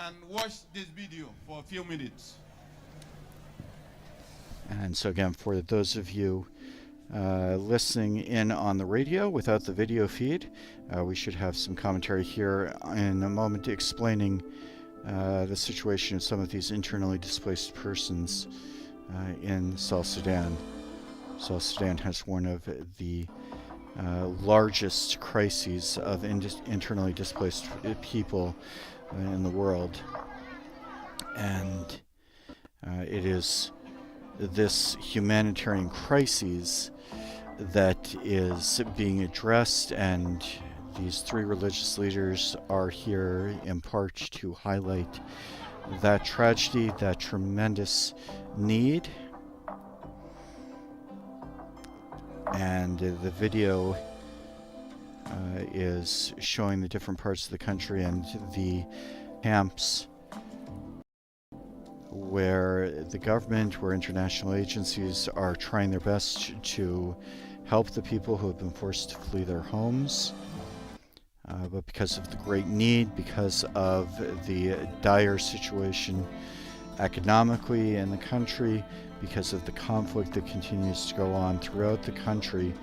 and watch this video for a few minutes. And so again, for those of you listening in on the radio without the video feed, we should have some commentary here in a moment explaining the situation of some of these internally displaced persons in South Sudan. South Sudan has one of the largest crises of internally displaced people in the world, and it is this humanitarian crisis that is being addressed, and these three religious leaders are here in part to highlight that tragedy, that tremendous need. And the video is showing the different parts of the country and the camps where the government, where international agencies are trying their best to help the people who have been forced to flee their homes. But because of the great need, because of the dire situation economically in the country, because of the conflict that continues to go on throughout the country,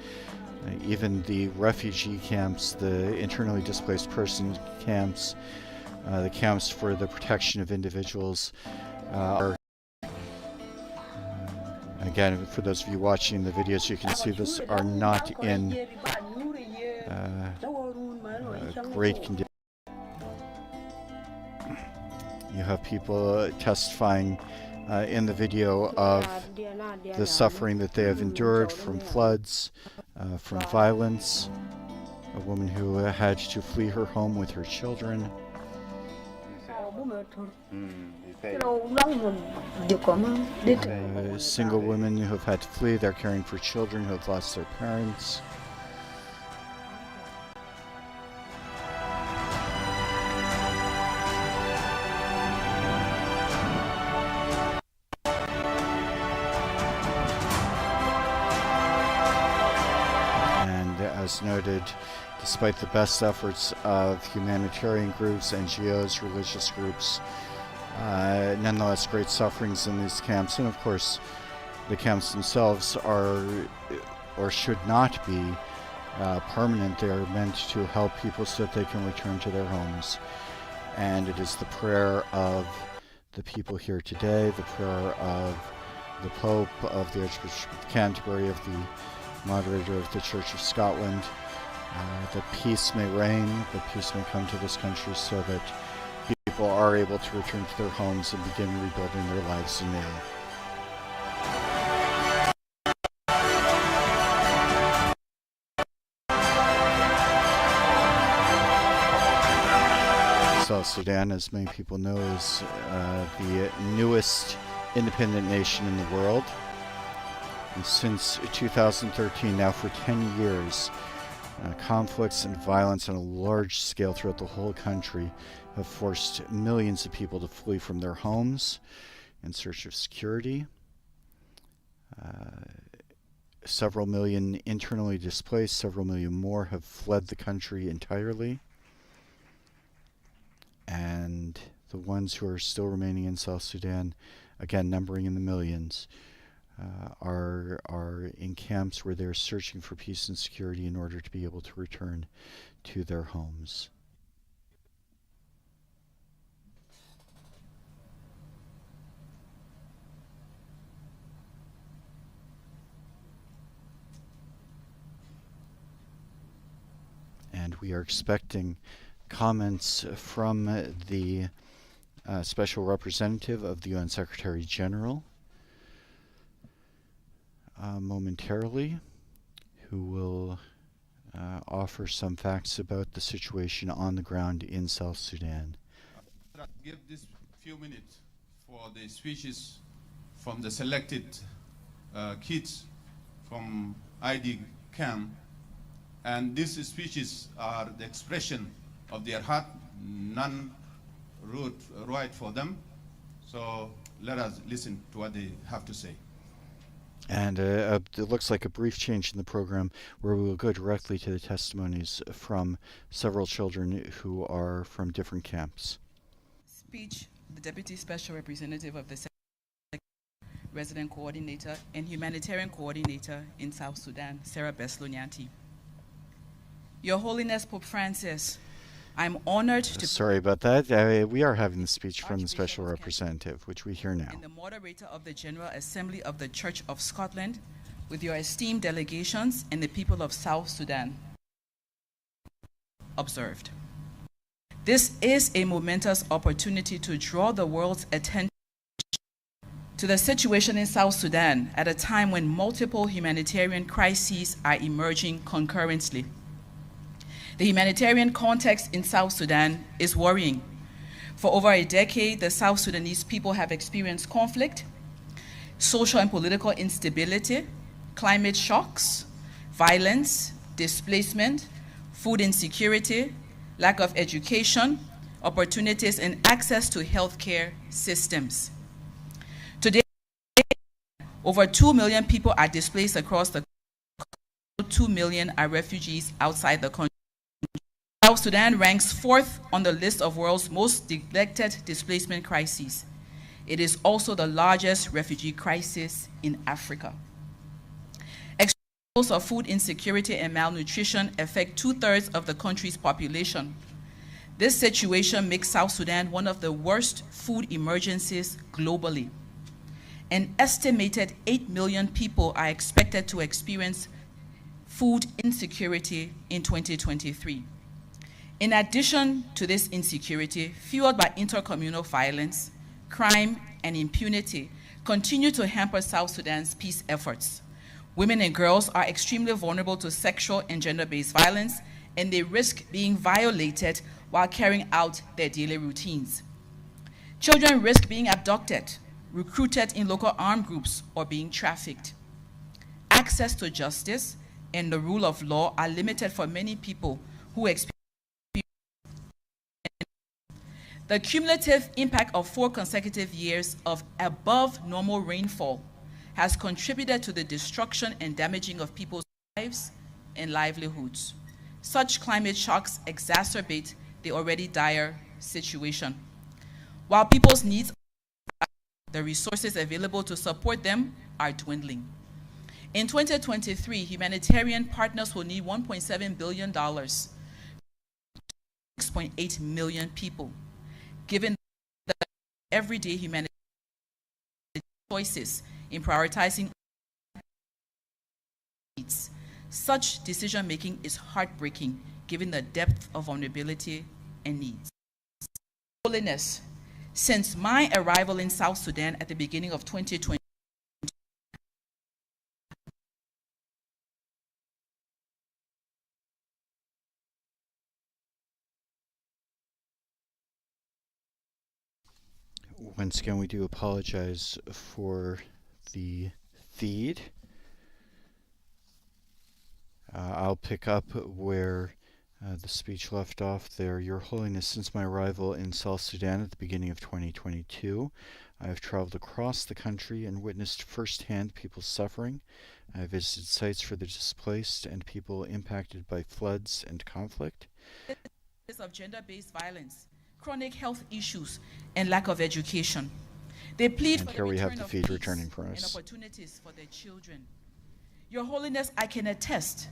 even the refugee camps, the internally displaced person camps, the camps for the protection of individuals are, again, for those of you watching the videos, you can see this, are not in great condition. You have people testifying in the video of the suffering that they have endured from floods, from violence, a woman who had to flee her home with her children. Single women who have had to flee, they're caring for children who have lost their parents. As noted, despite the best efforts of humanitarian groups, NGOs, religious groups, nonetheless great sufferings in these camps. And of course, the camps themselves are, or should not be, permanent. They are meant to help people so that they can return to their homes. And it is the prayer of the people here today, the prayer of the Pope, of the Archbishop of Canterbury, of the moderator of the Church of Scotland, that peace may reign, that peace may come to this country so that people are able to return to their homes and begin rebuilding their lives anew. South Sudan, as many people know, is the newest independent nation in the world. And since 2013, now for 10 years, conflicts and violence on a large scale throughout the whole country have forced millions of people to flee from their homes in search of security. Several million internally displaced, several million more have fled the country entirely. And the ones who are still remaining in South Sudan, again numbering in the millions, are in camps where they're searching for peace and security in order to be able to return to their homes. And we are expecting comments from the Special Representative of the UN Secretary General momentarily, who will offer some facts about the situation on the ground in South Sudan. I'll give this few minutes for the speeches from the selected kids from ID camp, and these speeches are the expression of their heart, none wrote right for them. So let us listen to what they have to say. And it looks like a brief change in the program where we will go directly to the testimonies from several children who are from different camps. Speech, the Deputy Special Representative of the Resident Coordinator and Humanitarian Coordinator in South Sudan, Sarah Beslonyanti. Your Holiness Pope Francis, I'm honored to... Sorry about that. We are having the speech from the Special Representative, which we hear now. And the moderator of the General Assembly of the Church of Scotland, with your esteemed delegations and the people of South Sudan. Observed. This is a momentous opportunity to draw the world's attention to the situation in South Sudan at a time when multiple humanitarian crises are emerging concurrently. The humanitarian context in South Sudan is worrying. For over a decade, the South Sudanese people have experienced conflict, social and political instability, climate shocks, violence, displacement, food insecurity, lack of education, opportunities, and access to healthcare systems. Today, over 2 million people are displaced across the country. 2 million are refugees outside the country. South Sudan ranks 4th on the list of world's most neglected displacement crises. It is also the largest refugee crisis in Africa. Examples of food insecurity and malnutrition affect 2/3 of the country's population. This situation makes South Sudan one of the worst food emergencies globally. An estimated 8 million people are expected to experience food insecurity in 2023. In addition to this insecurity, fueled by intercommunal violence, crime, and impunity, continue to hamper South Sudan's peace efforts. Women and girls are extremely vulnerable to sexual and gender-based violence, and they risk being violated while carrying out their daily routines. Children risk being abducted, recruited in local armed groups, or being trafficked. Access to justice and the rule of law are limited for many people who experience. The cumulative impact of 4 consecutive years of above normal rainfall has contributed to the destruction and damaging of people's lives and livelihoods. Such climate shocks exacerbate the already dire situation. While people's needs are, the resources available to support them are dwindling. In 2023, humanitarian partners will need $1.7 billion, 6.8 million people, given the everyday humanitarian choices in prioritizing needs. Such decision-making is heartbreaking, given the depth of vulnerability and needs. Holiness, since my arrival in South Sudan at the beginning of 2020, once again, we do apologize for the feed. I'll pick up where the speech left off there. Your Holiness, since my arrival in South Sudan at the beginning of 2022, I have traveled across the country and witnessed firsthand people's suffering. I have visited sites for the displaced and people impacted by floods and conflict. Of gender-based violence, chronic health issues, and lack of education. They plead and for here the we return have the of feed peace returning for us. and opportunities for their children. Your Holiness, I can attest,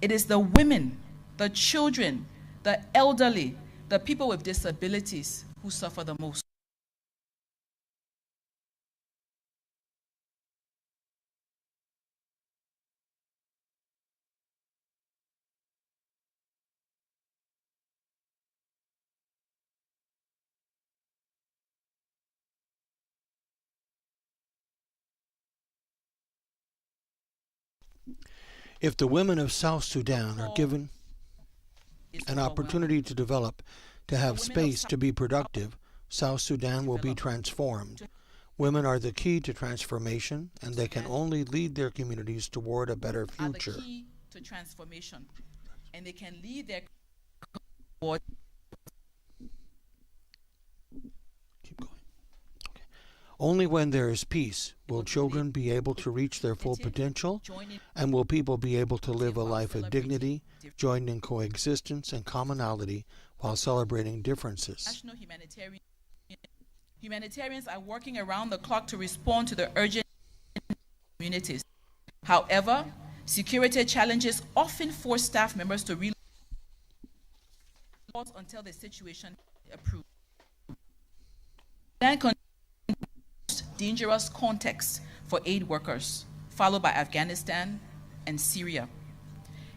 it is the women, the children, the elderly, the people with disabilities who suffer the most. If the women of South Sudan are given an opportunity to develop, to have space to be productive, South Sudan will be transformed. Women are the key to transformation, and they can only lead their communities toward a better future. Are the key to transformation, and they can lead their toward. Keep going. Okay. Only when there is peace will children be able to reach their full potential, and will people be able to live a life of dignity, joined in coexistence and commonality while celebrating differences. National Humanitarian Humanitarians are working around the clock to respond to the urgent communities. However, security challenges often force staff members to relocate until the situation is approved. Then dangerous context for aid workers, followed by Afghanistan and Syria.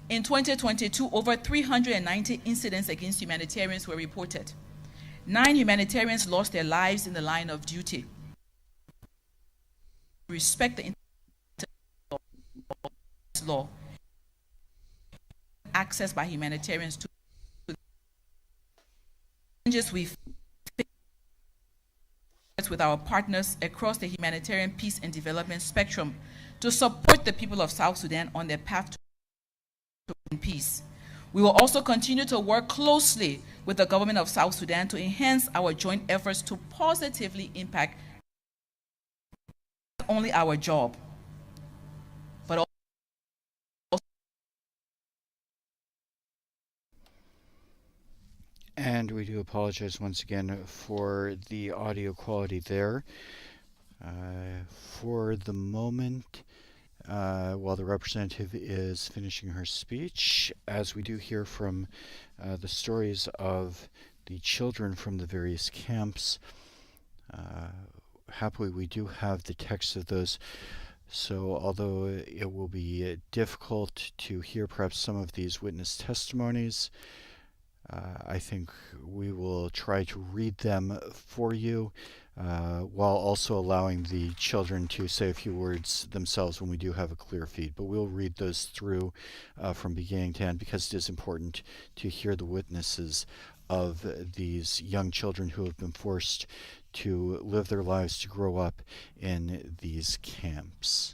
In 2022, over 390 incidents against humanitarians were reported. 9 humanitarians lost their lives in the line of duty. Respect the international law. Access by humanitarians to challenges we face with our partners across the humanitarian peace and development spectrum to support the people of South Sudan on their path to peace. We will also continue to work closely with the government of South Sudan to enhance our joint efforts to positively impact not only our job, but also. And we do apologize once again for the audio quality there. For the moment, while the representative is finishing her speech, as we do hear from the stories of the children from the various camps, happily we do have the text of those. So although it will be difficult to hear perhaps some of these witness testimonies, I think we will try to read them for you while also allowing the children to say a few words themselves when we do have a clear feed. But we'll read those through from beginning to end because it is important to hear the witnesses of these young children who have been forced to live their lives, to grow up in these camps.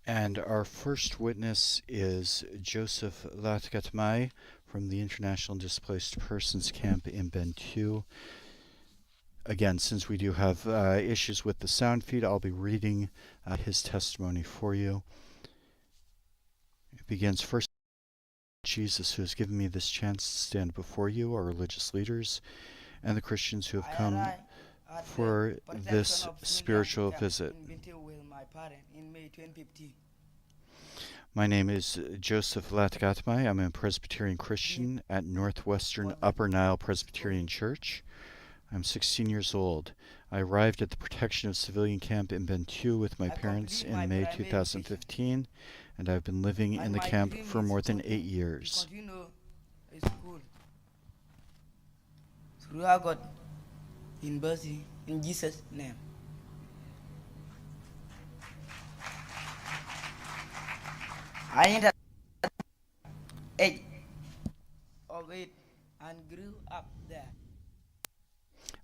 And our first witness is Joseph Latgatmai from the International Displaced Persons Camp in Bentiu. Again, since we do have issues with the sound feed, I'll be reading his testimony for you. It begins, first, Jesus, who has given me this chance to stand before you, our religious leaders, and the Christians who have come for this spiritual visit. My name is Joseph Latgatmai. I'm a Presbyterian Christian at Northwestern Upper Nile Presbyterian Church. I'm 16 years old. I arrived at the Protection of Civilian Camp in Bentiu with my parents in May 2015, and I've been living in the camp for more than 8 years. Through God, in mercy, in Jesus' name. I entered age of 8 and grew up there.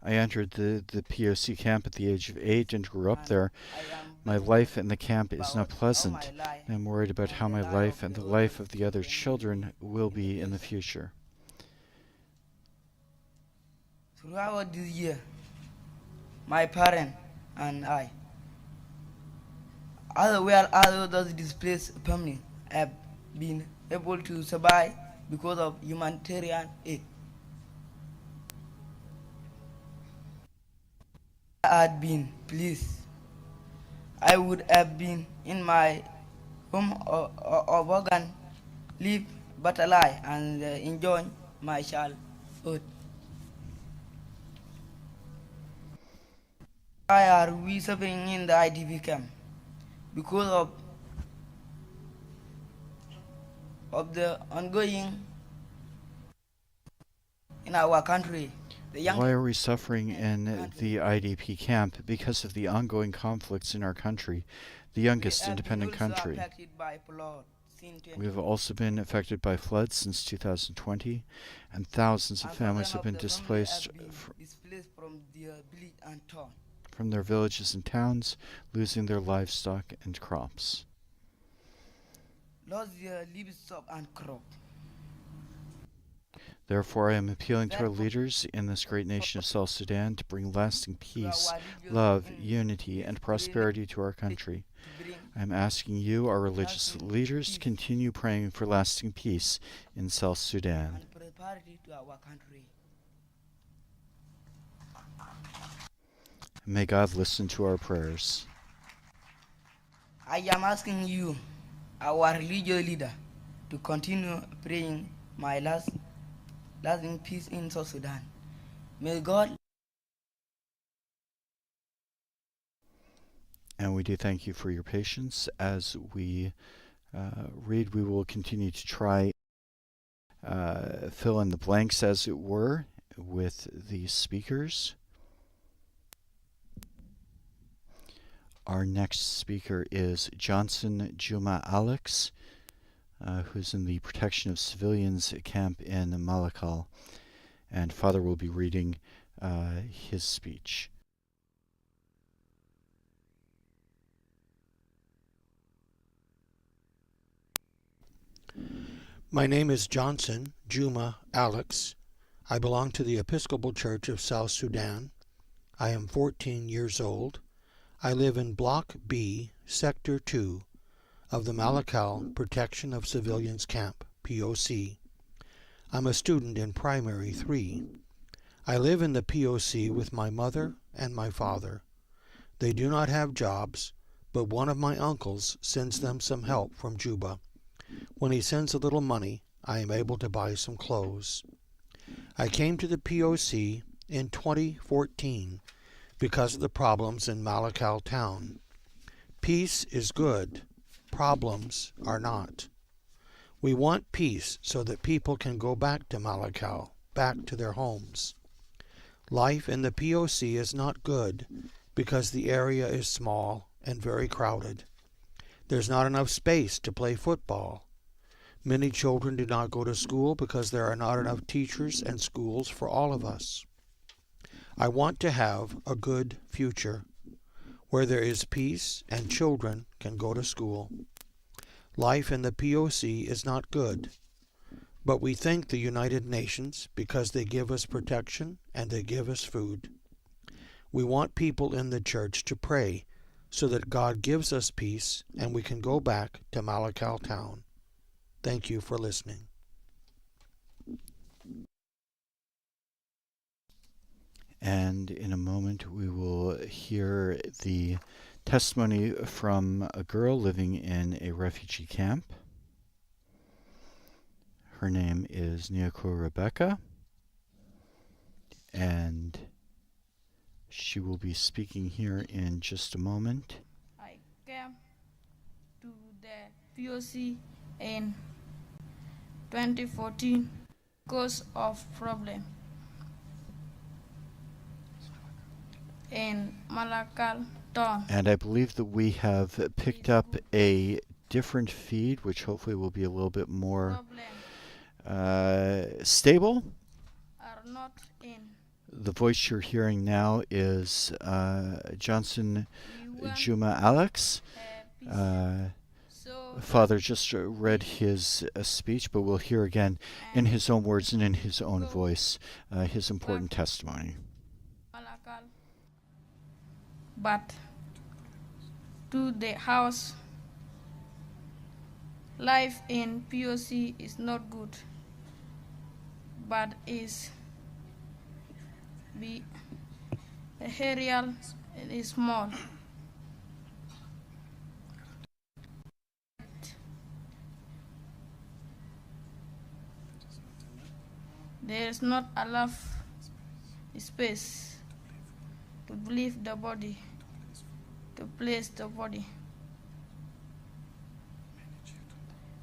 I entered the POC camp at the age of 8 and grew up there. My life in the camp is not pleasant. I'm worried about how my life and the life of the other children will be in the future. Throughout this year, my parents and I, as well as those displaced families, have been able to survive because of humanitarian aid. I had been pleased. I would have been in my home of organ, live but alive, and enjoy my childhood. Why are we suffering in the IDP camp? Because of the ongoing in our country. The young Why are we suffering in the IDP camp? Because of the ongoing conflicts in our country, the youngest independent country. We have also been affected by floods since 2020, and thousands of families have been displaced from their villages and towns, losing their livestock and crops. Lost their livestock and crop. Therefore, I am appealing to our leaders in this great nation of South Sudan to bring lasting peace, love, unity, and prosperity to our country. I am asking you, our religious leaders, to continue praying for lasting peace in South Sudan. And prosperity to our country. May God listen to our prayers. I am asking you, our religious leader, to continue praying my lasting peace in South Sudan. May God. And we do thank you for your patience. As we read, we will continue to try fill in the blanks, as it were, with the speakers. Our next speaker is Johnson Juma Alex, who's in the Protection of Civilians camp in Malakal. And Father will be reading his speech. My name is Johnson Juma Alex. I belong to the Episcopal Church of South Sudan. I am 14 years old. I live in Block B, Sector 2 of the Malakal Protection of Civilians Camp, POC. I'm a student in Primary 3. I live in the POC with my mother and my father. They do not have jobs, but one of my uncles sends them some help from Juba. When he sends a little money, I am able to buy some clothes. I came to the POC in 2014 because of the problems in Malakal town. Peace is good. Problems are not. We want peace so that people can go back to Malakal, back to their homes. Life in the POC is not good because the area is small and very crowded. There's not enough space to play football. Many children do not go to school because there are not enough teachers and schools for all of us. I want to have a good future where there is peace and children can go to school. Life in the POC is not good, but we thank the United Nations because they give us protection and they give us food. We want people in the church to pray so that God gives us peace and we can go back to Malakal town. Thank you for listening. And in a moment we will hear the testimony from a girl living in a refugee camp. Her name is Nyako Rebecca, and she will be speaking here in just a moment. I came to the POC in 2014 because of problem in Malakal town. And I believe that we have picked up a different feed, which hopefully will be a little bit more stable. Are not in. The voice you're hearing now is Johnson Juma Alex. Father just read his speech, but we'll hear again in his own words and in his own voice his important testimony. But to the house, life in POC is not good, but is the area is small. There is not enough space to leave the body, to place the body.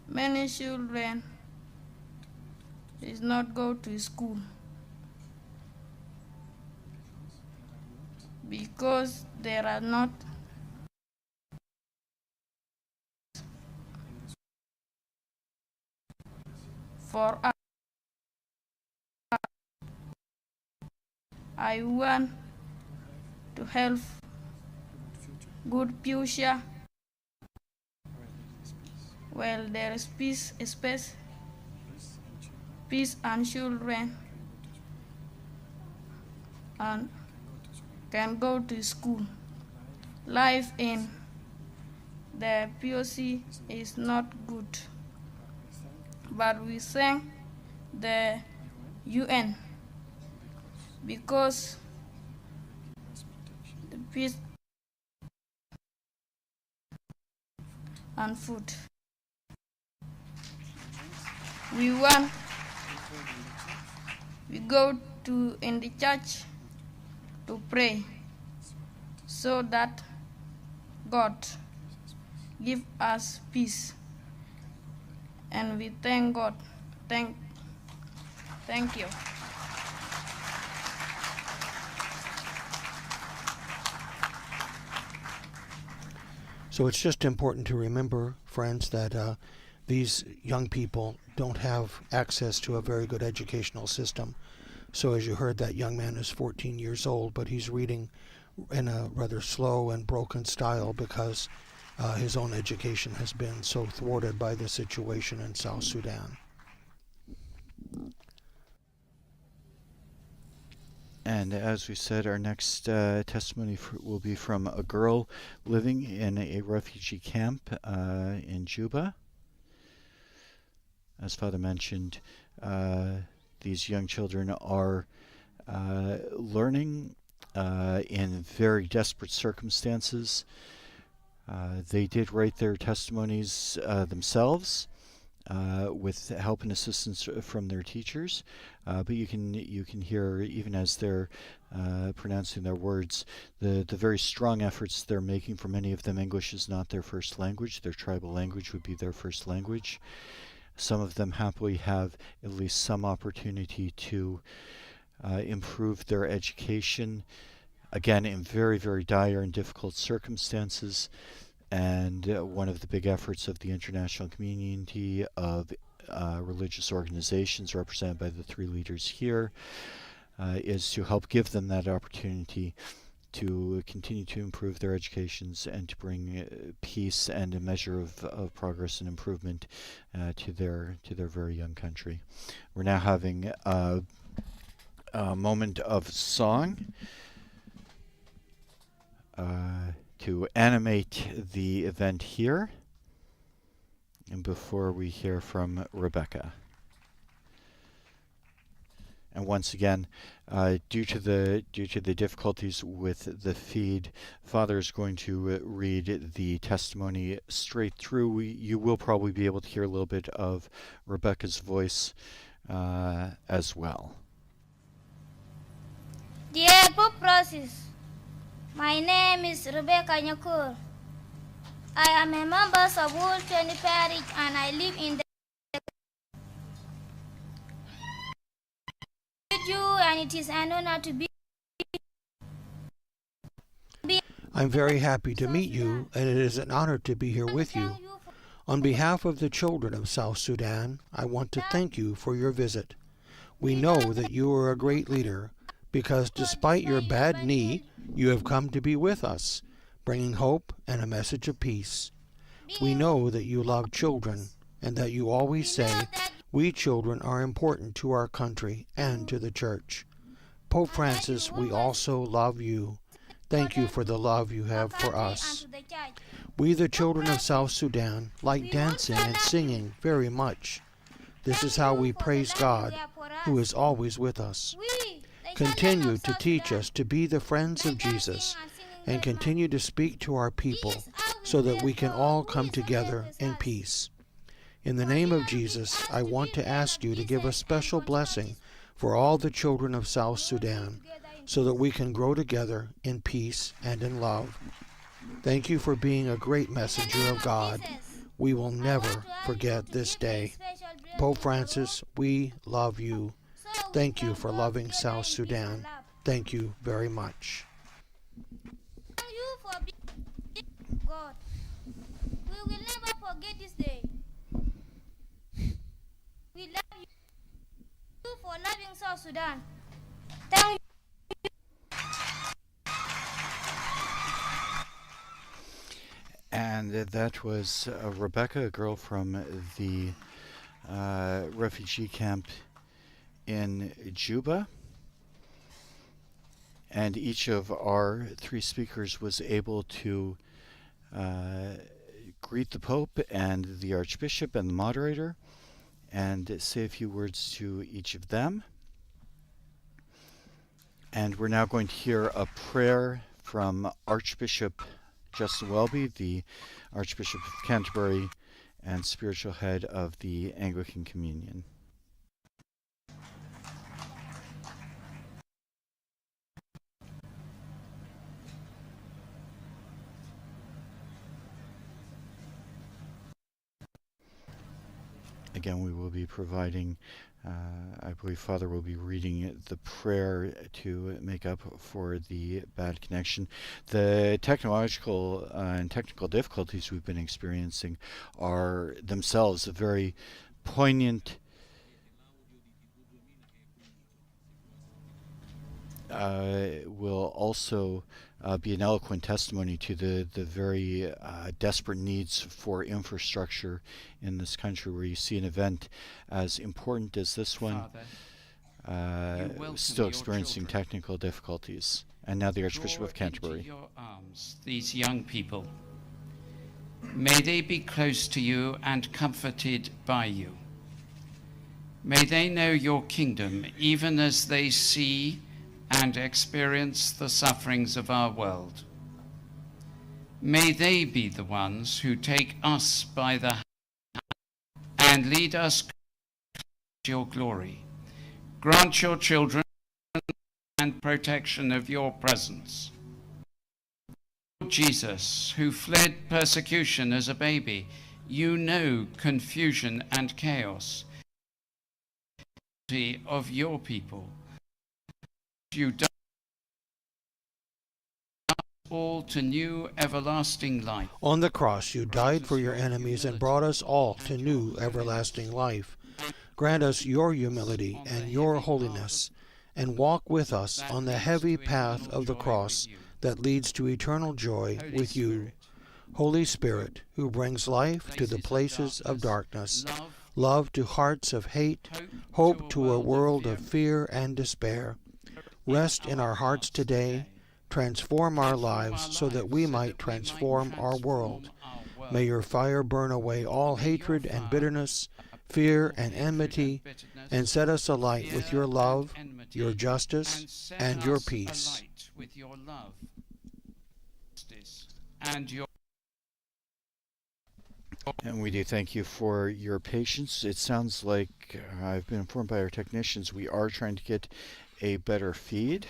Many children is not go to school because there are not for us. I want to help good future. Well, there is peace, space, peace and children and can go to school. Life in the POC is not good, but we thank the UN because the peace and food. We go to in the church to pray so that God give us peace, and we thank God. Thank you. So it's just important to remember, friends, that these young people don't have access to a very good educational system. So as you heard, that young man is 14 years old, but he's reading in a rather slow and broken style because his own education has been so thwarted by the situation in South Sudan. And as we said, our next testimony will be from a girl living in a refugee camp in Juba. As Father mentioned, these young children are learning in very desperate circumstances. They did write their testimonies themselves with help and assistance from their teachers, but you can hear, even as they're pronouncing their words, the very strong efforts they're making. For many of them, English is not their first language. Their tribal language would be their first language. Some of them happily have at least some opportunity to improve their education, again in very, very dire and difficult circumstances. And one of the big efforts of the international community of religious organizations represented by the three leaders here is to help give them that opportunity to continue to improve their educations and to bring peace and a measure of progress and improvement to their very young country. We're now having a moment of song to animate the event here, and before we hear from Rebecca. And once again, due to the difficulties with the feed, Father is going to read the testimony straight through. You will probably be able to hear a little bit of Rebecca's voice as well. Dear Pope Francis, my name is Rebecca Nyakur. I am a member of World 20 Parish and I live in the you, and it is an honor to be. I'm very happy to meet you, and it is an honor to be here with you. On behalf of the children of South Sudan, I want to thank you for your visit. We know that you are a great leader because despite your bad knee, you have come to be with us, bringing hope and a message of peace. We know that you love children and that you always say, we children are important to our country and to the church. Pope Francis, we also love you. Thank you for the love you have for us. We, the children of South Sudan, like dancing and singing very much. This is how we praise God, who is always with us. Continue to teach us to be the friends of Jesus and continue to speak to our people so that we can all come together in peace. In the name of Jesus, I want to ask you to give a special blessing for all the children of South Sudan so that we can grow together in peace and in love. Thank you for being a great messenger of God. We will never forget this day. Pope Francis, we love you. Thank you for loving South Sudan. Thank you very much. forget this day. We love you for loving South Sudan. Thank you. And that was Rebecca, a girl from the refugee camp in Juba. And each of our three speakers was able to greet the Pope and the Archbishop and the moderator and say a few words to each of them. And we're now going to hear a prayer from Archbishop Justin Welby, the Archbishop of Canterbury and spiritual head of the Anglican Communion. Again, we will be providing, I believe Father will be reading the prayer to make up for the bad connection. The technological and technical difficulties we've been experiencing are themselves a very poignant will also be an eloquent testimony to the very desperate needs for infrastructure in this country, where you see an event as important as this one still experiencing technical difficulties. And now the Archbishop of Canterbury. Into your arms, these young people. May they be close to you and comforted by you. May they know your kingdom even as they see and experience the sufferings of our world. May they be the ones who take us by the hand and lead us to your glory. Grant your children and protection of your presence. Jesus, who fled persecution as a baby, you know confusion and chaos of your people. You died all to new everlasting life. On the cross you died for your enemies and brought us all to new everlasting life. Grant us your humility and your holiness, and walk with us on the heavy path of the cross that leads to eternal joy with you. Holy Spirit, who brings life to the places of darkness, love to hearts of hate, hope to a world of fear and despair, rest in our hearts today, transform our lives so that we might transform our world. May your fire burn away all hatred and bitterness, fear and enmity, and set us alight with your love, your justice, and your peace. And we do thank you for your patience. It sounds like I've been informed by our technicians we are trying to get a better feed.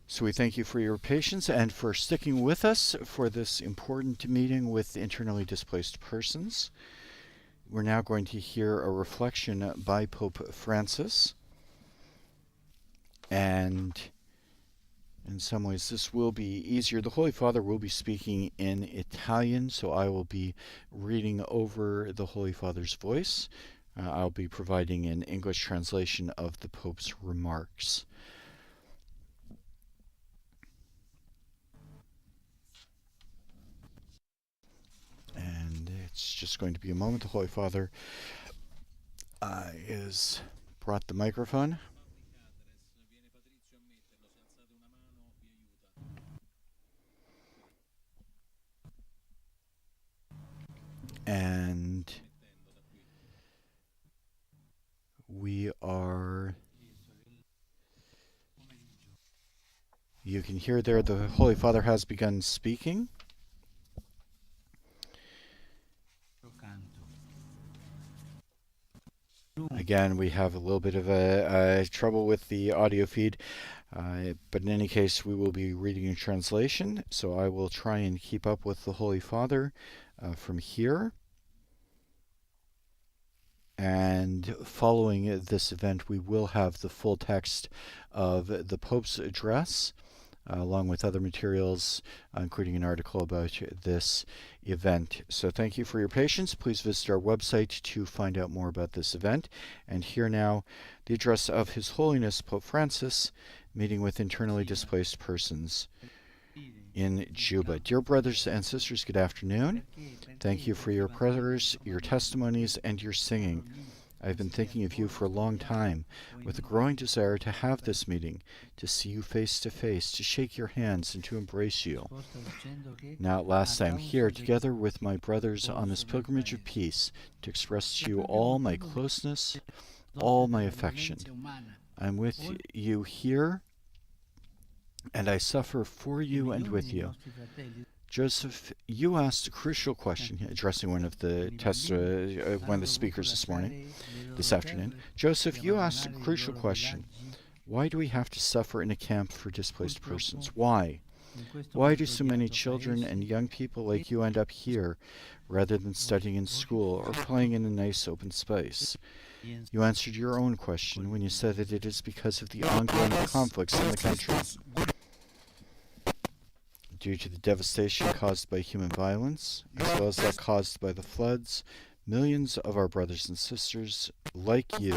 So we thank you for your patience and for sticking with us for this important meeting with internally displaced persons. We're now going to hear a reflection by Pope Francis. And in some ways this will be easier. The Holy Father will be speaking in Italian, so I will be reading over the Holy Father's voice. I'll be providing an English translation of the Pope's remarks. And it's just going to be a moment. The Holy Father has brought the microphone. And you can hear there the Holy Father has begun speaking. Again, we have a little bit of a trouble with the audio feed, but in any case, we will be reading a translation, so I will try and keep up with the Holy Father from here. And following this event, we will have the full text of the Pope's address along with other materials, including an article about this event. So thank you for your patience. Please visit our website to find out more about this event. And here now, the address of His Holiness Pope Francis, meeting with internally displaced persons in Juba. Dear brothers and sisters, good afternoon. Thank you for your prayers, your testimonies, and your singing. I've been thinking of you for a long time, with a growing desire to have this meeting, to see you face to face, to shake your hands, and to embrace you. Now at last I am here, together with my brothers on this pilgrimage of peace, to express to you all my closeness, all my affection. I'm with you here, and I suffer for you and with you. Joseph, you asked a crucial question, addressing one of the speakers this afternoon. Joseph, you asked a crucial question. Why do we have to suffer in a camp for displaced persons? Why? Why do so many children and young people like you end up here rather than studying in school or playing in a nice open space? You answered your own question when you said that it is because of the ongoing conflicts in the country. Due to the devastation caused by human violence, as well as that caused by the floods, millions of our brothers and sisters, like you,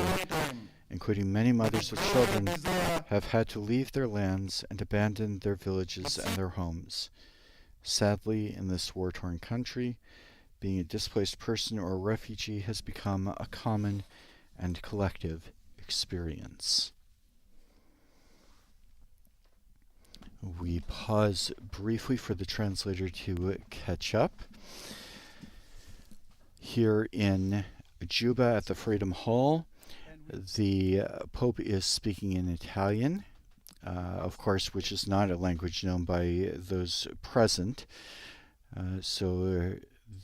including many mothers with children, have had to leave their lands and abandon their villages and their homes. Sadly, in this war-torn country, being a displaced person or a refugee has become a common and collective experience. We pause briefly for the translator to catch up. Here in Juba at the Freedom Hall, the Pope is speaking in Italian, of course, which is not a language known by those present. So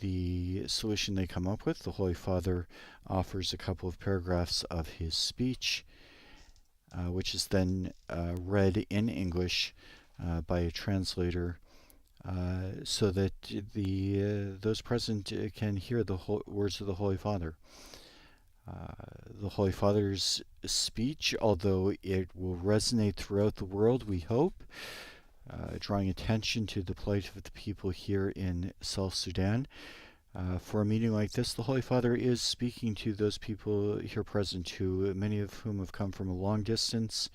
the solution they come up with, the Holy Father offers a couple of paragraphs of his speech, which is then read in English by a translator, so that those present can hear the words of the Holy Father. The Holy Father's speech, although it will resonate throughout the world, we hope, drawing attention to the plight of the people here in South Sudan. For a meeting like this, the Holy Father is speaking to those people here present, who many of whom have come from a long distance,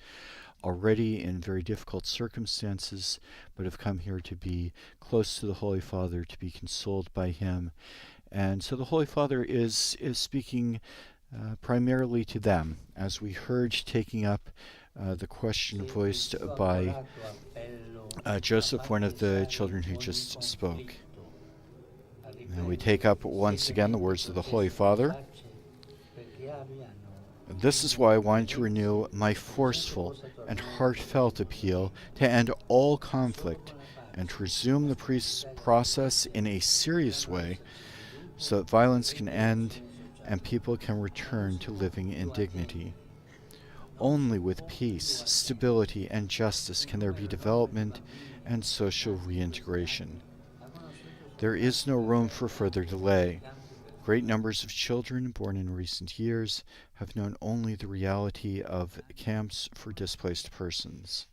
already in very difficult circumstances, but have come here to be close to the Holy Father, to be consoled by him. And so the Holy Father is speaking primarily to them, as we heard, taking up the question voiced by Joseph, one of the children who just spoke. And we take up once again the words of the Holy Father. This is why I wanted to renew my forceful and heartfelt appeal to end all conflict and to resume the peace process in a serious way, so that violence can end and people can return to living in dignity. Only with peace, stability, and justice can there be development and social reintegration. There is no room for further delay. Great numbers of children born in recent years have known only the reality of camps for displaced persons.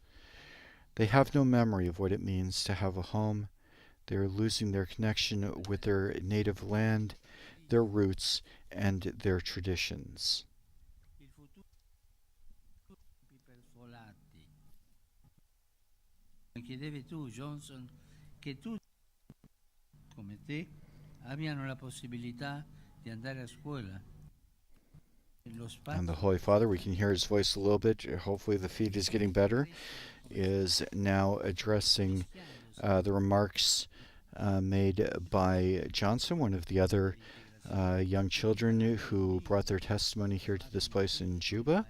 They have no memory of what it means to have a home. They are losing their connection with their native land, their roots, and their traditions. Chiedevi tu, Johnson, che tutti come te abbiano la possibilità di andare a scuola. And the Holy Father, we can hear his voice a little bit, hopefully the feed is getting better, is now addressing the remarks made by Johnson, one of the other young children who brought their testimony here to this place in Juba.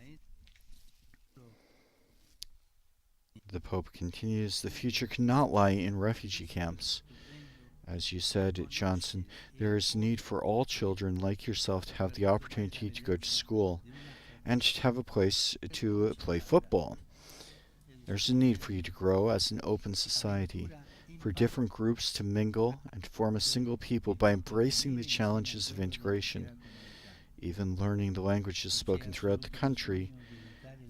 The Pope continues, the future cannot lie in refugee camps. As you said, Johnson, there is need for all children like yourself to have the opportunity to go to school and to have a place to play football. There's a need for you to grow as an open society, for different groups to mingle and form a single people by embracing the challenges of integration, even learning the languages spoken throughout the country,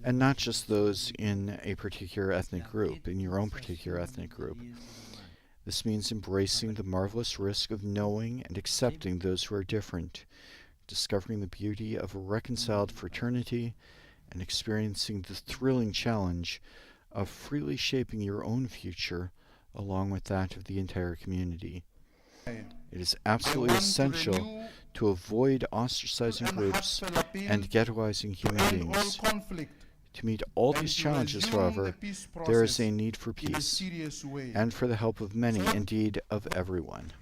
and not just those in a particular ethnic group, in your own particular ethnic group. This means embracing the marvelous risk of knowing and accepting those who are different, discovering the beauty of a reconciled fraternity, and experiencing the thrilling challenge of freely shaping your own future along with that of the entire community. It is absolutely essential to avoid ostracizing groups and ghettoizing human beings. To meet all these challenges, however, there is a need for peace, and for the help of many, indeed of everyone.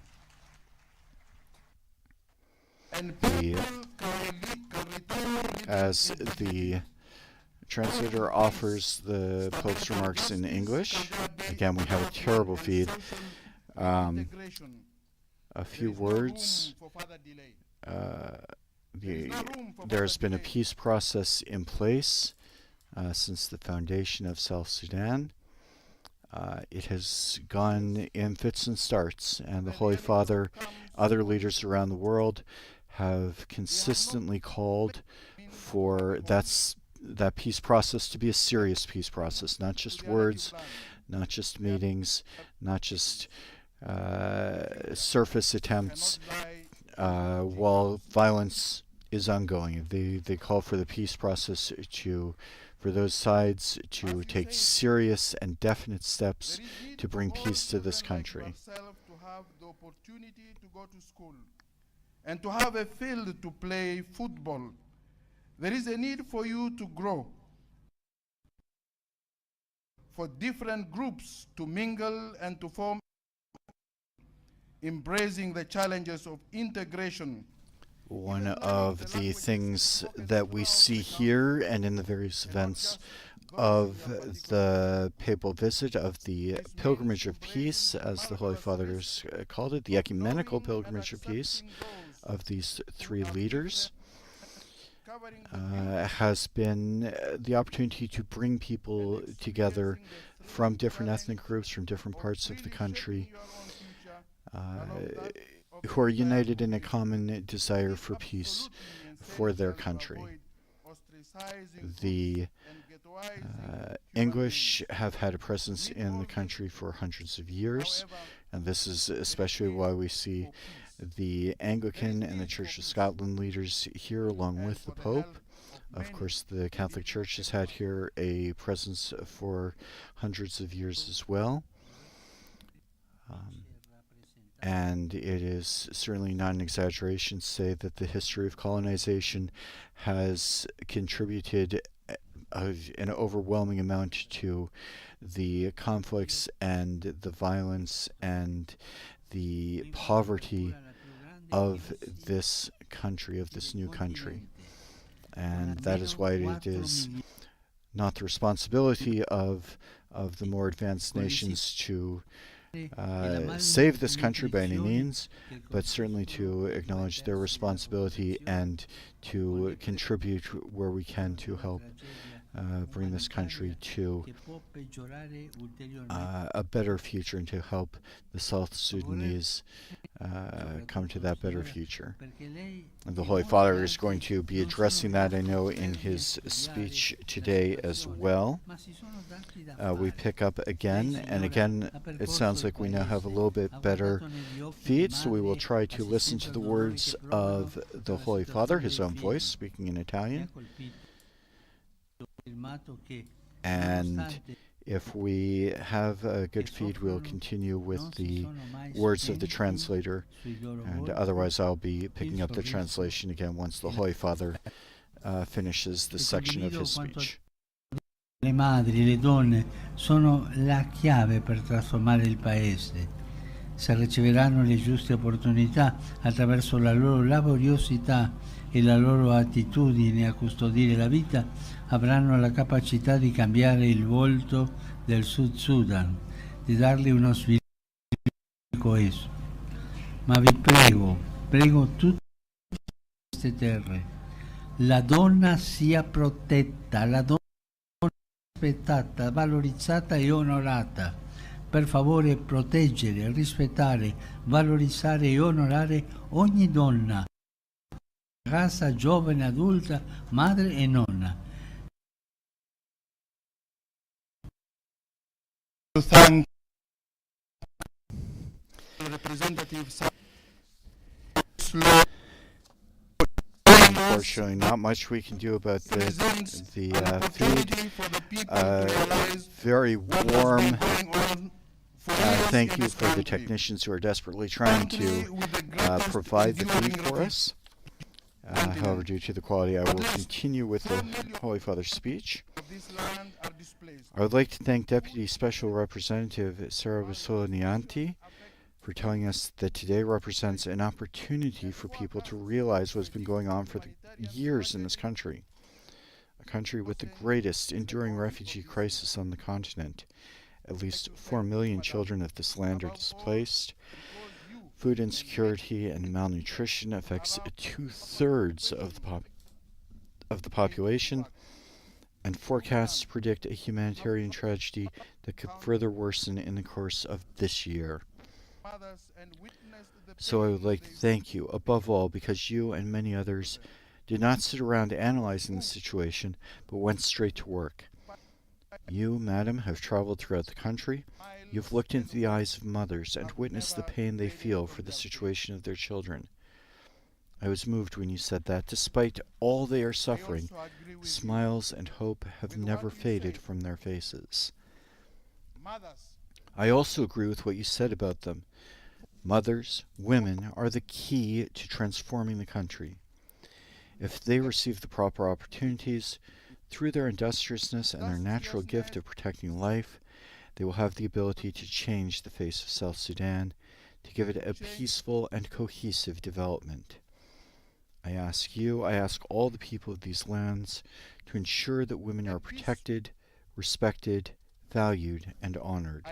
As the translator offers the Pope's remarks in English, again, we have a terrible feed. A few words. There's been a peace process in place since the foundation of South Sudan. It has gone in fits and starts, and the Holy Father, other leaders around the world, have consistently called for that peace process to be a serious peace process, not just words, not just meetings, not just surface attempts while violence is ongoing. They call for the peace process for those sides to take serious and definite steps to bring peace to this country. To have the opportunity to go to school and to have a field to play football. There is a need for you to grow, for different groups to mingle and to form, embracing the challenges of integration. One of the things that we see here and in the various events of the papal visit, of the pilgrimage of peace, as the Holy Father has called it, the ecumenical pilgrimage of peace of these three leaders, has been the opportunity to bring people together from different ethnic groups, from different parts of the country, who are united in a common desire for peace for their country. The English have had a presence in the country for hundreds of years, and this is especially why we see the Anglican and the Church of Scotland leaders here along with the Pope. Of course, the Catholic Church has had here a presence for hundreds of years as well. And it is certainly not an exaggeration to say that the history of colonization has contributed an overwhelming amount to the conflicts and the violence and the poverty of this country, of this new country. And that is why it is not the responsibility of the more advanced nations to save this country by any means, but certainly to acknowledge their responsibility and to contribute where we can to help bring this country to a better future and to help the South Sudanese come to that better future. And the Holy Father is going to be addressing that, I know, in his speech today as well. We pick up again, and again, it sounds like we now have a little bit better feed, so we will try to listen to the words of the Holy Father, his own voice, speaking in Italian. And if we have a good feed, we'll continue with the words of the translator, and otherwise I'll be picking up the translation again once the Holy Father finishes this section of his speech. Le madri, le donne sono la chiave per trasformare il paese. Se riceveranno le giuste opportunità attraverso la loro laboriosità e la loro attitudine a custodire la vita, avranno la capacità di cambiare il volto del Sud Sudan, di dargli uno sviluppo coeso. Ma vi prego tutte queste terre, la donna sia protetta, la donna rispettata, valorizzata e onorata. Per favore proteggere, rispettare, valorizzare e onorare ogni donna, ragazza, giovane, adulta, madre e nonna. to thank Representative Unfortunately, not much we can do about the feed. Very warm. Thank you for the technicians who are desperately trying to provide the feed for us. However, due to the quality, I will continue with the Holy Father's speech. I would like to thank Deputy Special Representative Sarah Basolo-Nianti for telling us that today represents an opportunity for people to realize what's been going on for years in this country. A country with the greatest enduring refugee crisis on the continent. At least 4 million children of this land are displaced. Food insecurity and malnutrition affects 2/3 of the population, and forecasts predict a humanitarian tragedy that could further worsen in the course of this year. So I would like to thank you, above all, because you and many others did not sit around analyzing the situation, but went straight to work. You, madam, have traveled throughout the country. You've looked into the eyes of mothers and witnessed the pain they feel for the situation of their children. I was moved when you said that, despite all they are suffering, smiles and hope have never faded from their faces. I also agree with what you said about them. Mothers, women, are the key to transforming the country. If they receive the proper opportunities, through their industriousness and their natural gift of protecting life, they will have the ability to change the face of South Sudan, to give it a peaceful and cohesive development. I ask all the people of these lands to ensure that women are protected, respected, valued, and honored.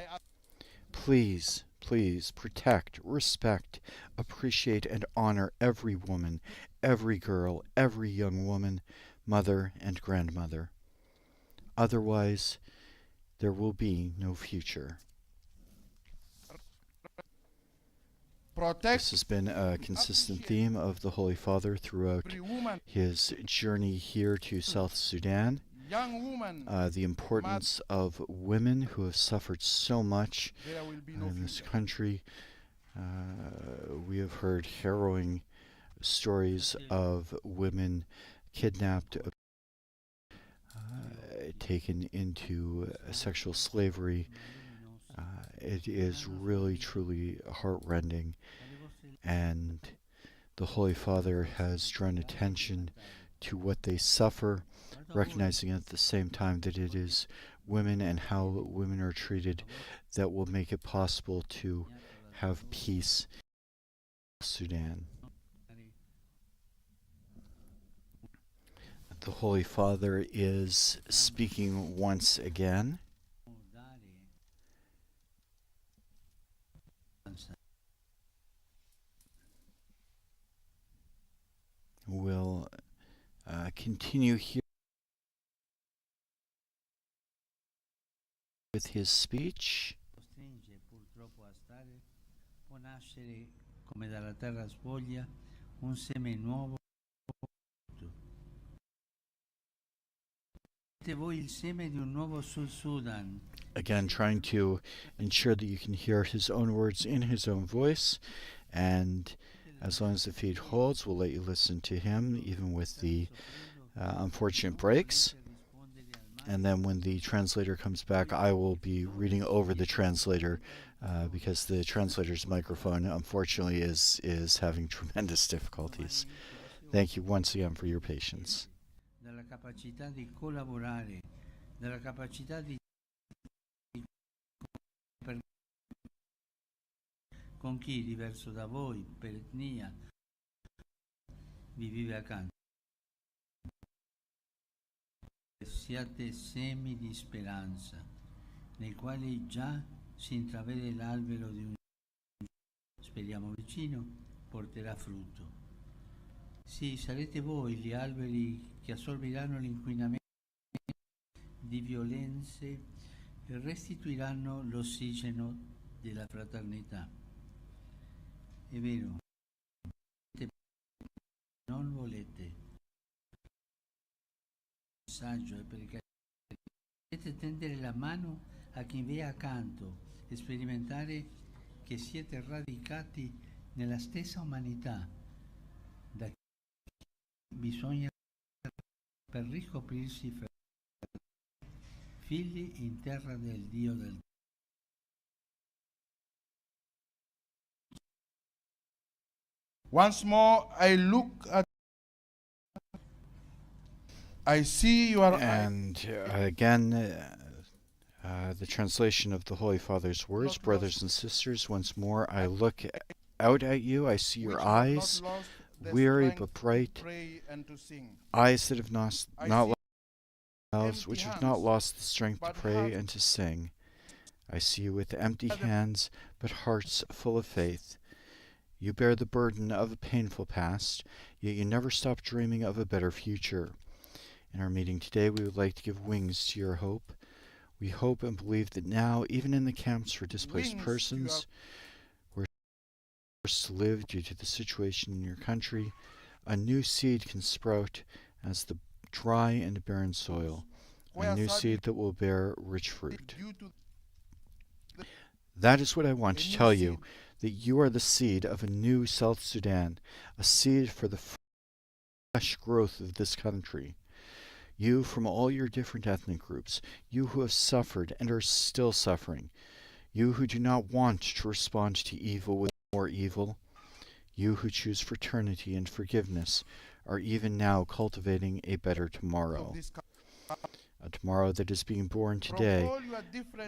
Please, please protect, respect, appreciate, and honor every woman, every girl, every young woman, mother, and grandmother. Otherwise, there will be no future. This has been a consistent theme of the Holy Father throughout his journey here to South Sudan. The importance of women who have suffered so much in this country. We have heard harrowing stories of women kidnapped, taken into sexual slavery. It is really, truly heartrending, and the Holy Father has drawn attention to what they suffer, recognizing at the same time that it is women and how women are treated that will make it possible to have peace in Sudan. The Holy Father is speaking once again. We'll continue here with his speech. Again, trying to ensure that you can hear his own words in his own voice, and as long as the feed holds, we'll let you listen to him, even with the unfortunate breaks. And then when the translator comes back, I will be reading over the translator because the translator's microphone, unfortunately, is having tremendous difficulties. Thank you once again for your patience. Dalla capacità di collaborare, dalla capacità di con chi diverso da voi per etnia vi vive accanto. Siate semi di speranza, nei quali già si intravede l'albero di un speriamo vicino porterà frutto. Sì, sarete voi gli alberi che assorbiranno l'inquinamento di violenze e restituiranno l'ossigeno della fraternità. È vero, non volete. Il messaggio è perché volete tendere la mano a chi vi è accanto e sperimentare che siete radicati nella stessa umanità da cui bisogna per riscoprirsi figli in terra del Dio del Once more, I look at, I see your And again, the translation of the Holy Father's words, brothers and sisters, once more I look out at you, I see your eyes, weary but bright, eyes that have not lost themselves, which have not lost the strength to pray and to sing. I see you with empty hands, but hearts full of faith. You bear the burden of a painful past, yet you never stop dreaming of a better future. In our meeting today, we would like to give wings to your hope. We hope and believe that now, even in the camps for displaced persons, where forced to live due to the situation in your country, a new seed can sprout as the dry and barren soil, a new seed that will bear rich fruit. That is what I want to tell you, that you are the seed of a new South Sudan, a seed for the fresh growth of this country. You from all your different ethnic groups, you who have suffered and are still suffering, you who do not want to respond to evil with more evil, you who choose fraternity and forgiveness, are even now cultivating a better tomorrow. A tomorrow that is being born today,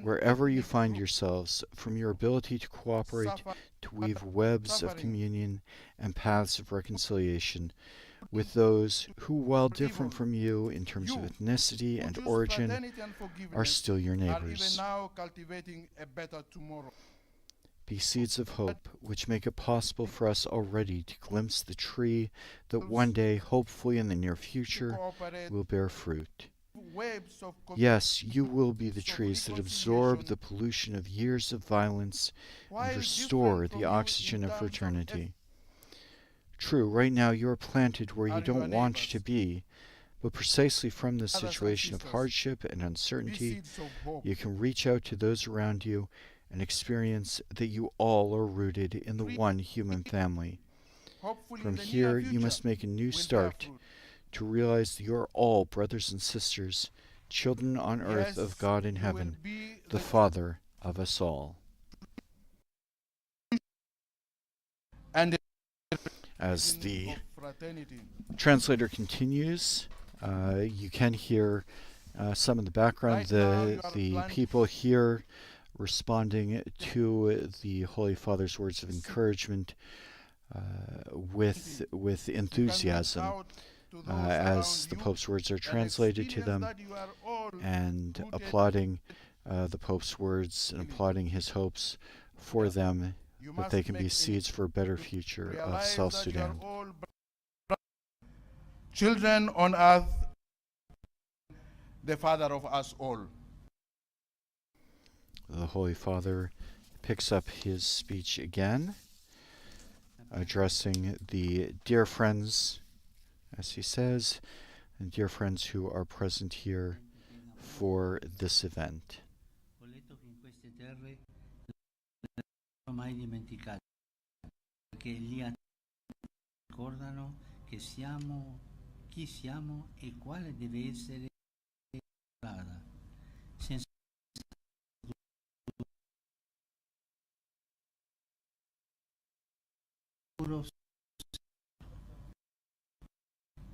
wherever you find yourselves, from your ability to cooperate, to weave webs of communion and paths of reconciliation with those who, while different from you in terms of ethnicity and origin, are still your neighbors. Be seeds of hope, which make it possible for us already to glimpse the tree that one day, hopefully in the near future, will bear fruit. Yes, you will be the trees that absorb the pollution of years of violence and restore the oxygen of fraternity. True, right now you are planted where you don't want to be, but precisely from this situation of hardship and uncertainty, you can reach out to those around you and experience that you all are rooted in the one human family. From here, you must make a new start to realize that you are all brothers and sisters, children on earth of God in heaven, the Father of us all. And as the translator continues, you can hear some in the background, the people here responding to the Holy Father's words of encouragement with enthusiasm as the Pope's words are translated to them, and applauding the Pope's words and applauding his hopes for them, that they can be seeds for a better future of South Sudan. Children on earth, the Father of us all. The Holy Father picks up his speech again, addressing the dear friends, as he says, and dear friends who are present here for this event. Mai dimenticati, perché lì ricordano che siamo chi siamo e quale deve essere la strada. Senza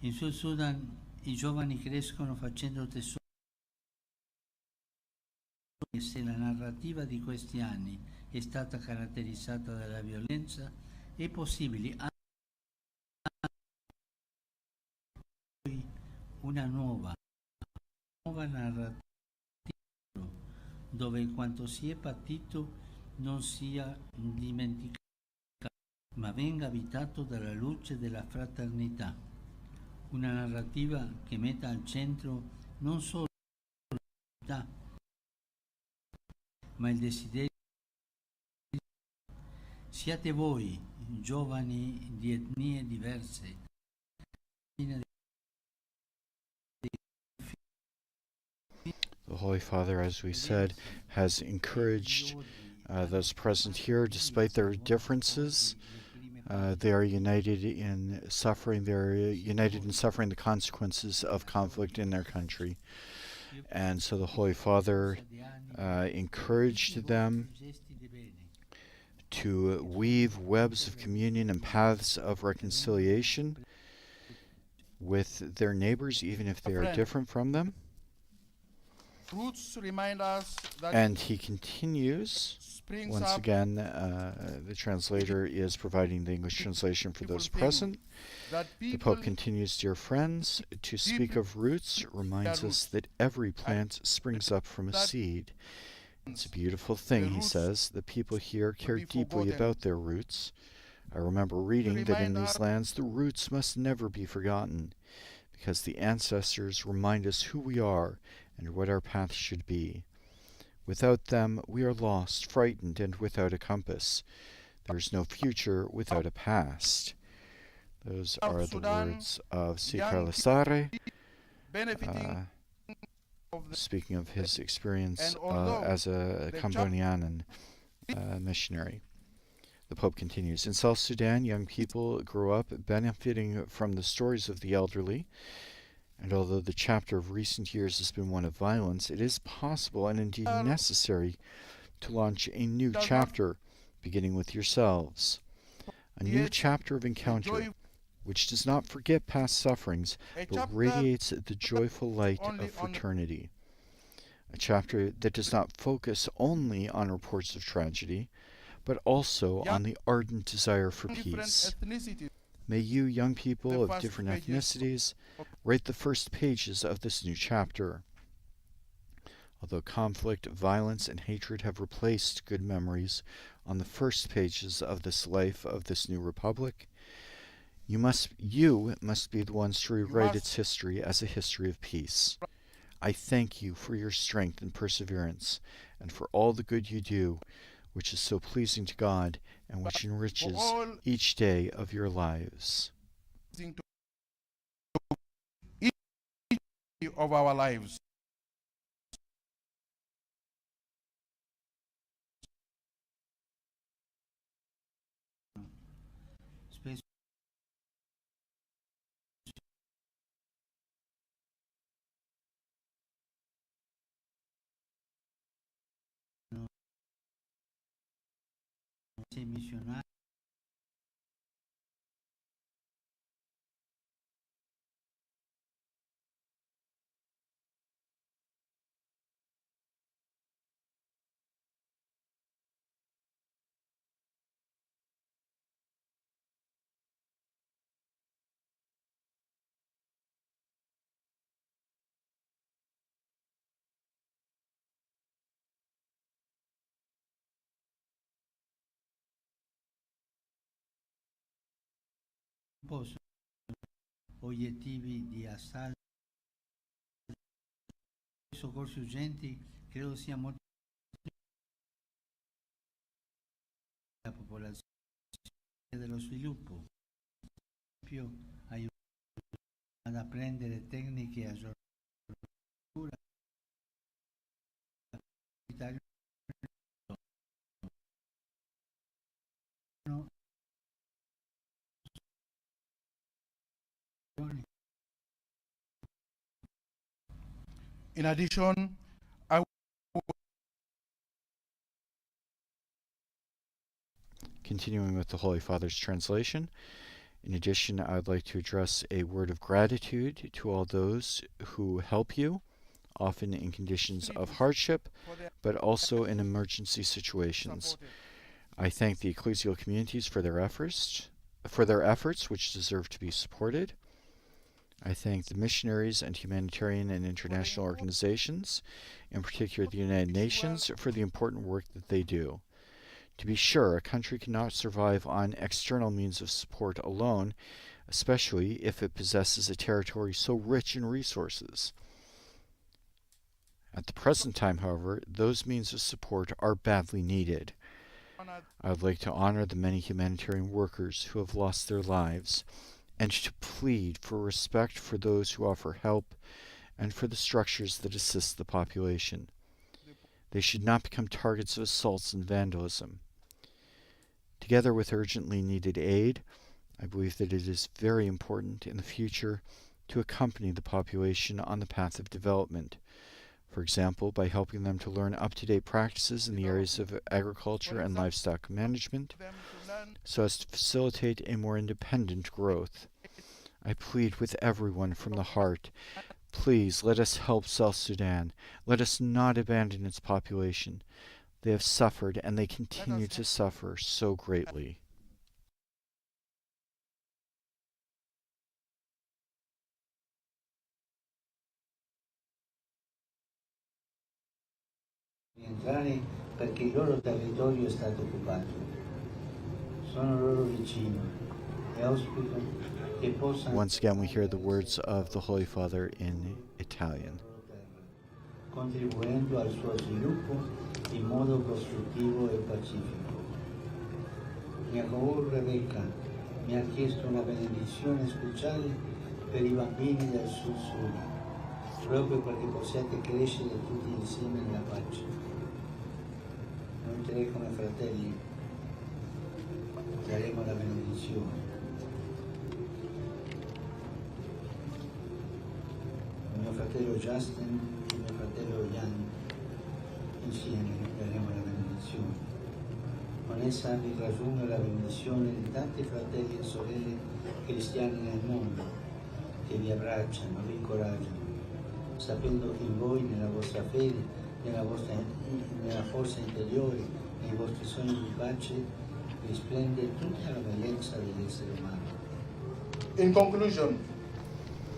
in Sud Sudan i giovani crescono facendo tesoro. E se la narrativa di questi anni è stata caratterizzata dalla violenza, è possibile anche una nuova narrativa dove quanto si è patito non sia dimenticato, ma venga abitato dalla luce della fraternità. Una narrativa che metta al centro non solo la vita, ma il desiderio. Siate voi, giovani di etnie diverse, The The Holy Father, as we said, has encouraged those present here, despite their differences. They are united in suffering. They're united in suffering the consequences of conflict in their country. And so the Holy Father encouraged them to weave webs of communion and paths of reconciliation with their neighbors, even if they are different from them. Roots remind us that And he continues. Once again, the translator is providing the English translation for those present. The Pope continues, dear friends, to speak of roots reminds us that every plant springs up from a seed. It's a beautiful thing, he says. The people here care deeply about their roots. I remember reading that in these lands the roots must never be forgotten, because the ancestors remind us who we are and what our path should be. Without them, we are lost, frightened, and without a compass. There is no future without a past. Those are the words of Sikar Lasare, speaking of his experience as a Cambodian missionary. The Pope continues, in South Sudan, young people grow up benefiting from the stories of the elderly, and although the chapter of recent years has been one of violence, it is possible and indeed necessary to launch a new chapter, beginning with yourselves. A new chapter of encounter, which does not forget past sufferings, but radiates the joyful light of fraternity. A chapter that does not focus only on reports of tragedy, but also on the ardent desire for peace. May you, young people of different ethnicities, write the first pages of this new chapter. Although conflict, violence, and hatred have replaced good memories on the first pages of this life of this new republic, you must be the ones to rewrite its history as a history of peace. I thank you for your strength and perseverance, and for all the good you do, which is so pleasing to God and which enriches each day of your lives. Of our lives. Missionario. Obiettivi di assalto e soccorsi urgenti credo sia molto la popolazione dello sviluppo più aiutare ad apprendere tecniche aggiornate In addition, Continuing with the Holy Father's translation, in addition, I would like to address a word of gratitude to all those who help you, often in conditions of hardship, but also in emergency situations. I thank the ecclesial communities for their efforts, which deserve to be supported. I thank the missionaries and humanitarian and international organizations, in particular the United Nations, for the important work that they do. To be sure, a country cannot survive on external means of support alone, especially if it possesses a territory so rich in resources. At the present time, however, those means of support are badly needed. I would like to honor the many humanitarian workers who have lost their lives, and to plead for respect for those who offer help and for the structures that assist the population. They should not become targets of assaults and vandalism. Together with urgently needed aid, I believe that it is very important in the future to accompany the population on the path of development. For example, by helping them to learn up-to-date practices in the areas of agriculture and livestock management, so as to facilitate a more independent growth. I plead with everyone from the heart, please let us help South Sudan. Let us not abandon its population. They have suffered and they continue to suffer so greatly. Entrare perché il loro territorio è stato occupato. Sono loro vicino e auspico che possano. Once again, we hear the words of the Holy Father in Italian. Contribuendo al suo sviluppo in modo costruttivo e pacifico. Mia cour Rebecca mi ha chiesto una benedizione speciale per i bambini del Sud, proprio perché possiate crescere tutti insieme nella pace. Noi tre come fratelli daremo la benedizione. Mio fratello Justin e mio fratello Jan insieme daremo la benedizione. Con essa vi raggiunge la benedizione di tanti fratelli e sorelle cristiani nel mondo che vi abbracciano, vi incoraggiano, sapendo che in voi, nella vostra fede, nella forza interiore, nei vostri sogni di pace, risplende tutta la bellezza dell'essere umano. In conclusion,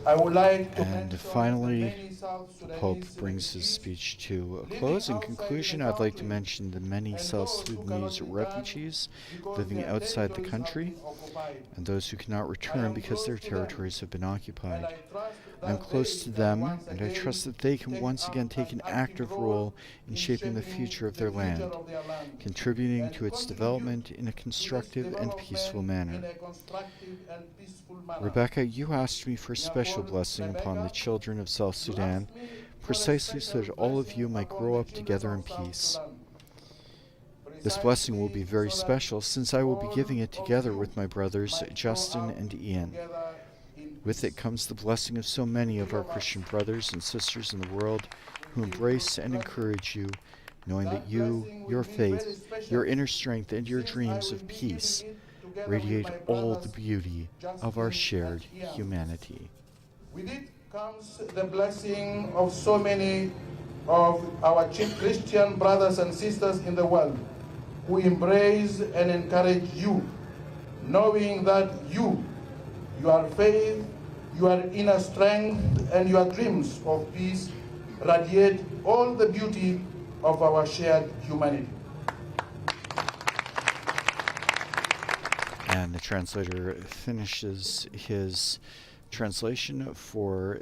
I would like to And finally, the Pope brings his speech to a close. In conclusion, I'd like to mention the many South Sudanese refugees living outside the country and those who cannot return because their territories have been occupied. I'm close to them, and I trust that they can once again take an active role in shaping the future of their land, contributing to its development in a constructive and peaceful manner. Rebecca, you asked me for a special blessing upon the children of South Sudan, precisely so that all of you might grow up together in peace. This blessing will be very special, since I will be giving it together with my brothers Justin and Ian. With it comes the blessing of so many of our Christian brothers and sisters in the world who embrace and encourage you, knowing that you, your faith, your inner strength, and your dreams of peace radiate all the beauty of our shared humanity. With it comes the blessing of so many of our Christian brothers and sisters in the world who embrace and encourage you, knowing that your faith, your inner strength, and your dreams of peace radiate all the beauty of our shared humanity. And the translator finishes his translation for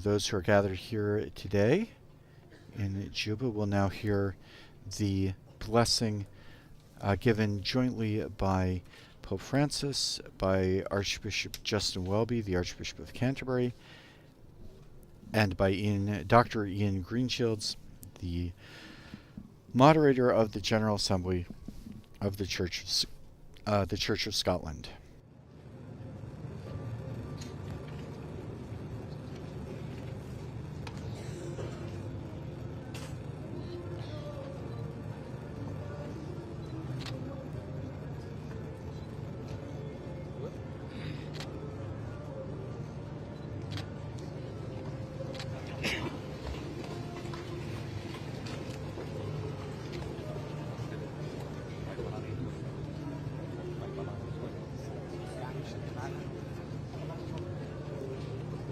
those who are gathered here today in Juba. We'll now hear the blessing given jointly by Pope Francis, by Archbishop Justin Welby, the Archbishop of Canterbury, and by Dr. Ian Greenshields, the moderator of the General Assembly of the Church of Scotland.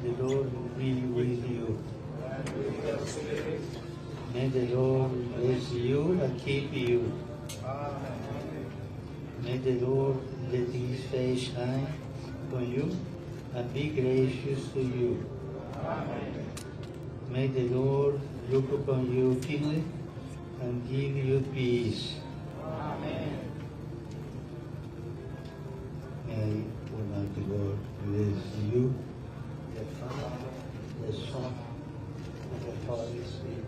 The Lord be with you. May the Lord bless you and keep you. May the Lord let his face shine on you and be gracious to you. May the Lord look upon you kindly and give you peace. May Almighty God bless you the Son, and of the Holy Spirit.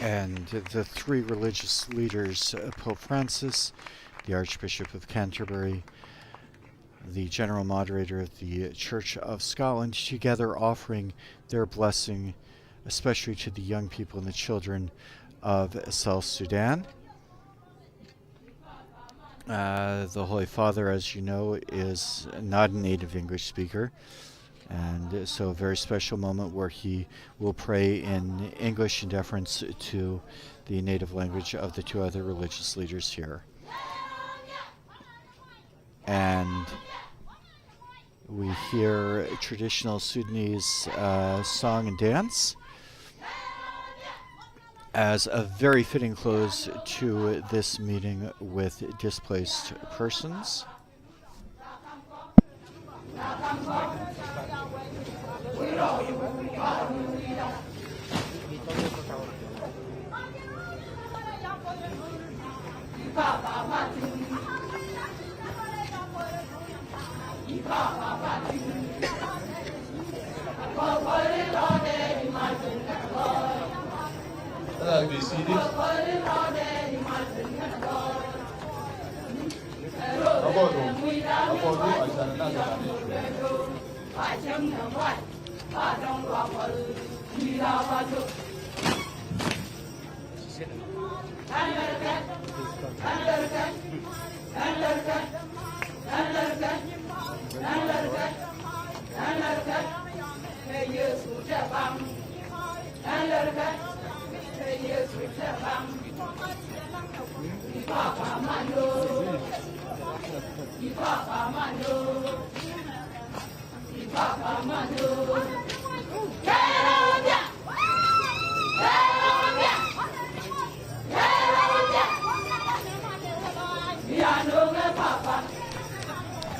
And the three religious leaders, Pope Francis, the Archbishop of Canterbury, the General Moderator of the Church of Scotland, together offering their blessing, especially to the young people and the children of South Sudan. The Holy Father, as you know, is not a native English speaker, and so a very special moment where he will pray in English in deference to the native language of the two other religious leaders here. And we hear traditional Sudanese song and dance as a very fitting close to this meeting with displaced persons. Be seated.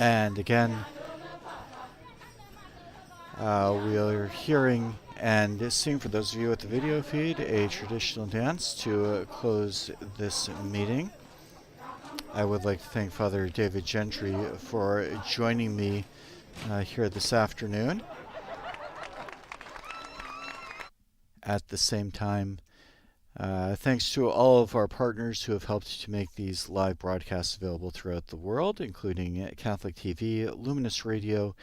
And again, we are hearing and seeing, for those of you at the video feed, a traditional dance to close this meeting. I would like to thank Father David Gentry for joining me here this afternoon. At the same time, thanks to all of our partners who have helped to make these live broadcasts available throughout the world, including Catholic TV, Luminous Radio,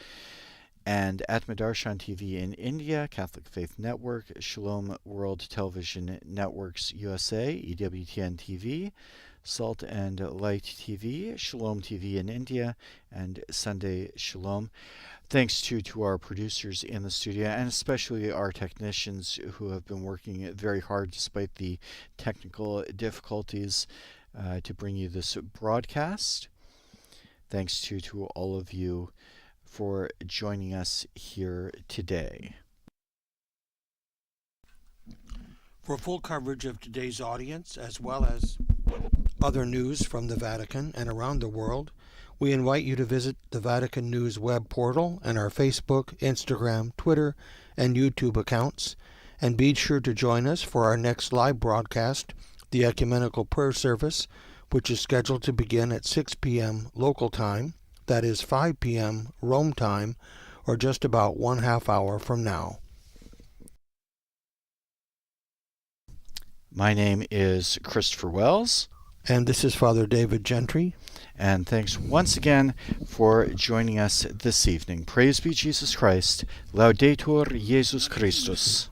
and Atmadarshan TV in India, Catholic Faith Network, Shalom World Television Networks USA, EWTN TV, Salt and Light TV, Shalom TV in India, and Sunday Shalom. Thanks to our producers in the studio, and especially our technicians who have been working very hard despite the technical difficulties to bring you this broadcast. Thanks to all of you for joining us here today. For full coverage of today's audience, as well as other news from the Vatican and around the world, we invite you to visit the Vatican News web portal and our Facebook, Instagram, Twitter, and YouTube accounts. And be sure to join us for our next live broadcast, the Ecumenical Prayer Service, which is scheduled to begin at 6 p.m. local time, that is 5 p.m. Rome time, or just about 1/2 hour from now. My name is Christopher Wells. And this is Father David Gentry. And thanks once again for joining us this evening. Praise be Jesus Christ. Laudetur Jesus Christus.